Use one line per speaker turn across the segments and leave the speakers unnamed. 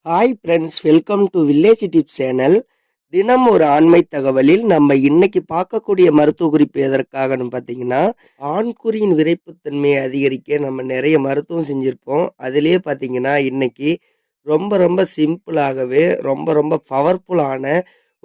Hi friends, welcome to village tips channel. தினம் ஒரு ஆண்மை தகவலில் நம்ம இன்னைக்கு பார்க்கக்கூடிய மருத்துவ குறிப்பு எதற்காகன்னு பார்த்தீங்கன்னா, ஆண்குறியின் விரைப்புத்தன்மையை அதிகரிக்க நம்ம நிறைய மருத்துவம் செஞ்சுருப்போம். அதிலேயே பார்த்தீங்கன்னா இன்னைக்கு ரொம்ப ரொம்ப சிம்பிளாகவே ரொம்ப ரொம்ப பவர்ஃபுல்லான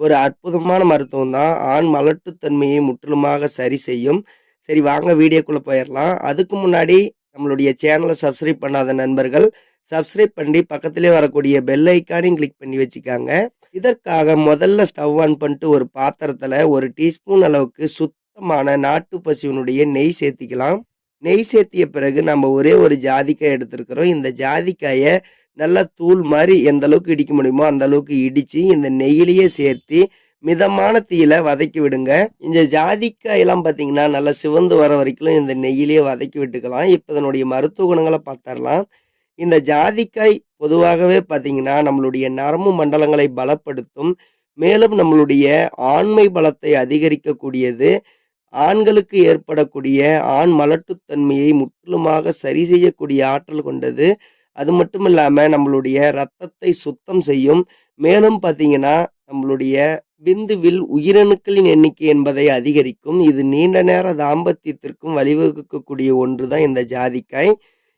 ஒரு அற்புதமான மருத்துவம் தான் ஆண் மலட்டுத்தன்மையை முற்றிலுமாக சரி செய்யும். சரி, வாங்க வீடியோக்குள்ளே போயிடலாம். அதுக்கு முன்னாடி நம்மளுடைய சேனலை சப்ஸ்கிரைப் பண்ணாத நண்பர்கள் சப்ஸ்கிரைப் பண்ணி பக்கத்திலே வரக்கூடிய பெல் ஐக்கானையும் கிளிக் பண்ணி வச்சுக்காங்க. இதற்காக முதல்ல ஸ்டவ் ஆன் பண்ணிட்டு ஒரு பாத்திரத்தில் ஒரு டீஸ்பூன் அளவுக்கு சுத்தமான நாட்டு பசுவினுடைய நெய் சேர்த்திக்கலாம். நெய் சேர்த்திய பிறகு நம்ம ஒரே ஒரு ஜாதிக்காய் எடுத்துருக்கிறோம். இந்த ஜாதிக்காயை நல்லா தூள் மாதிரி எந்த அளவுக்கு இடிக்க முடியுமோ அந்த அளவுக்கு இடித்து இந்த நெய்யிலேயே சேர்த்து மிதமான தீயில வதக்கி விடுங்க. இந்த ஜாதிக்காயெல்லாம் பார்த்தீங்கன்னா நல்லா சிவந்து வர வரைக்கும் இந்த நெய்யிலேயே வதக்கி விட்டுக்கலாம். இப்போ இதனுடைய மருத்துவ குணங்களை பார்த்தரலாம். இந்த ஜாதிக்காய் பொதுவாகவே பார்த்தீங்கன்னா நம்மளுடைய நரம்பு மண்டலங்களை பலப்படுத்தும். மேலும் நம்மளுடைய ஆண்மை பலத்தை அதிகரிக்கக்கூடியது. ஆண்களுக்கு ஏற்படக்கூடிய ஆண் மலட்டுத்தன்மையை முற்றிலுமாக சரி செய்யக்கூடிய ஆற்றல் கொண்டது. அது மட்டும் இல்லாமல் நம்மளுடைய இரத்தத்தை சுத்தம் செய்யும். மேலும் பார்த்தீங்கன்னா நம்மளுடைய விந்துவில் உயிரணுக்களின் எண்ணிக்கை என்பதை அதிகரிக்கும். இது நீண்ட நேர தாம்பத்தியத்திற்கும் வழிவகுக்கக்கூடிய ஒன்று தான் இந்த ஜாதிக்காய்.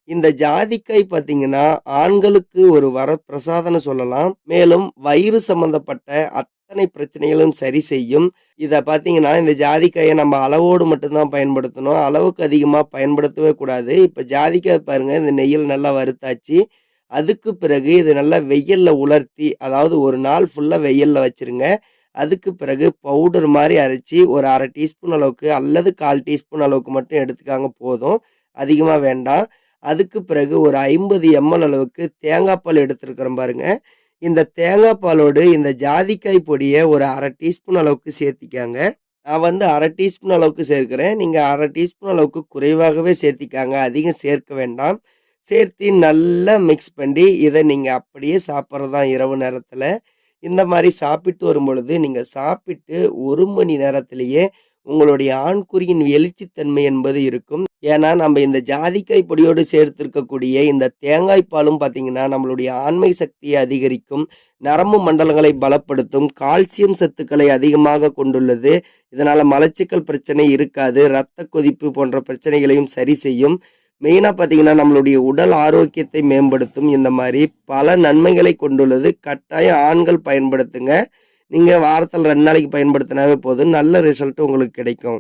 இந்த ஜாதிக்காய் பார்த்தீங்கன்னா ஆண்களுக்கு ஒரு வரப்பிரசாதம்னு சொல்லலாம். மேலும் வயிறு சம்பந்தப்பட்ட அத்தனை பிரச்சனைகளும் சரி செய்யும். இதை பார்த்தீங்கன்னா இந்த ஜாதிக்காயை நம்ம அளவோடு மட்டும்தான் பயன்படுத்தணும். அளவுக்கு அதிகமாக பயன்படுத்தவே கூடாது. இப்போ ஜாதிக்காய் பாருங்கள், இந்த நெய்யில் நல்லா வறுத்தாச்சு. அதுக்கு பிறகு இது நல்லா வெயிலில் உலர்த்தி, அதாவது ஒரு நாள் ஃபுல்லாக வெயிலில் வச்சுருங்க. அதுக்கு பிறகு பவுடர் மாதிரி அரைச்சி ஒரு 1/2 டீஸ்பூன் அளவுக்கு அல்லது 1/4 டீஸ்பூன் அளவுக்கு மட்டும் எடுத்துக்காங்க, போதும், அதிகமாக வேண்டாம். அதுக்கு பிறகு ஒரு 50 ml அளவுக்கு தேங்காய் பால் எடுத்துருக்கிறோம் பாருங்க. இந்த தேங்காய் பாலோடு இந்த ஜாதிக்காய் பொடியை ஒரு 1/2 டீஸ்பூன் அளவுக்கு சேர்த்திக்காங்க. நான் 1/2 டீஸ்பூன் அளவுக்கு சேர்க்கிறேன். நீங்கள் 1/2 டீஸ்பூன் அளவுக்கு குறைவாகவே சேர்த்திக்காங்க, அதிகம் சேர்க்க வேண்டாம். சேர்த்து நல்லா மிக்ஸ் பண்ணி இதை நீங்கள் அப்படியே சாப்பிட்றது தான் இரவு நேரத்தில். இந்த மாதிரி சாப்பிட்டு வரும் பொழுது நீங்கள் சாப்பிட்டு 1 மணி நேரத்திலேயே உங்களுடைய ஆண்குறியின் எழுச்சித்தன்மை என்பது இருக்கும். ஏன்னா நம்ம இந்த ஜாதிக்காய் பொடியோடு சேர்த்திருக்கக்கூடிய இந்த தேங்காய் பாலும் பார்த்தீங்கன்னா நம்மளுடைய ஆண்மை சக்தியை அதிகரிக்கும், நரம்பு மண்டலங்களை பலப்படுத்தும், கால்சியம் சத்துக்களை அதிகமாக கொண்டுள்ளது. இதனால் மலச்சிக்கல் பிரச்சனை இருக்காது. இரத்த கொதிப்பு போன்ற பிரச்சனைகளையும் சரி செய்யும். மெயினாக பார்த்தீங்கன்னா நம்மளுடைய உடல் ஆரோக்கியத்தை மேம்படுத்தும். இந்த மாதிரி பல நன்மைகளை கொண்டுள்ளது. கட்டாயம் ஆண்கள் பயன்படுத்துங்க. நீங்கள் வாரத்தில் 2 நாளைக்கு பயன்படுத்தினாவே போதும், நல்ல ரிசல்ட் உங்களுக்கு கிடைக்கும்.